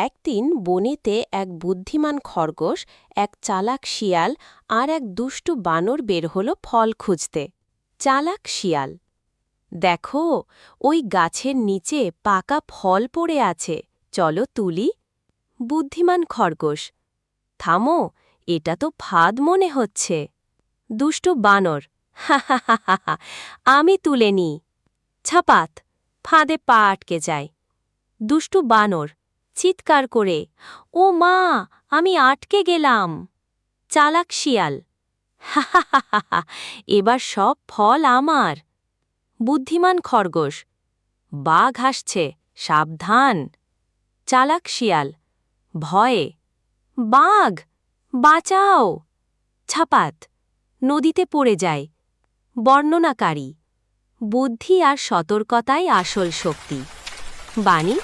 একদিন বনেতে এক বুদ্ধিমান খরগোশ, এক চালাক শিয়াল আর এক দুষ্টু বানর বের হল ফল খুঁজতে। চালাক শিয়াল: দেখো, ওই গাছের নিচে পাকা ফল পড়ে আছে, চলো তুলি। বুদ্ধিমান খরগোশ: থামো, এটা তো ফাঁদ মনে হচ্ছে। দুষ্টু বানর: হা হা হা হা হা, আমি তুলে নিই। ছাপাত, ফাঁদে পা আটকে যায়। দুষ্টু বানর চিৎকার করে: ও মা, আমি আটকে গেলাম। চালাক শিয়াল: হা হা হা হা হা, এবার সব ফল আমার। বুদ্ধিমান খরগোশ: বাঘ আসছে, সাবধান। চালাক শিয়াল ভয়ে: বাঘ, বাঁচাও। ছাপাত, নদীতে পড়ে যায়। বর্ণনাকারী: বুদ্ধি আর সতর্কতাই আসল শক্তি। বাণী: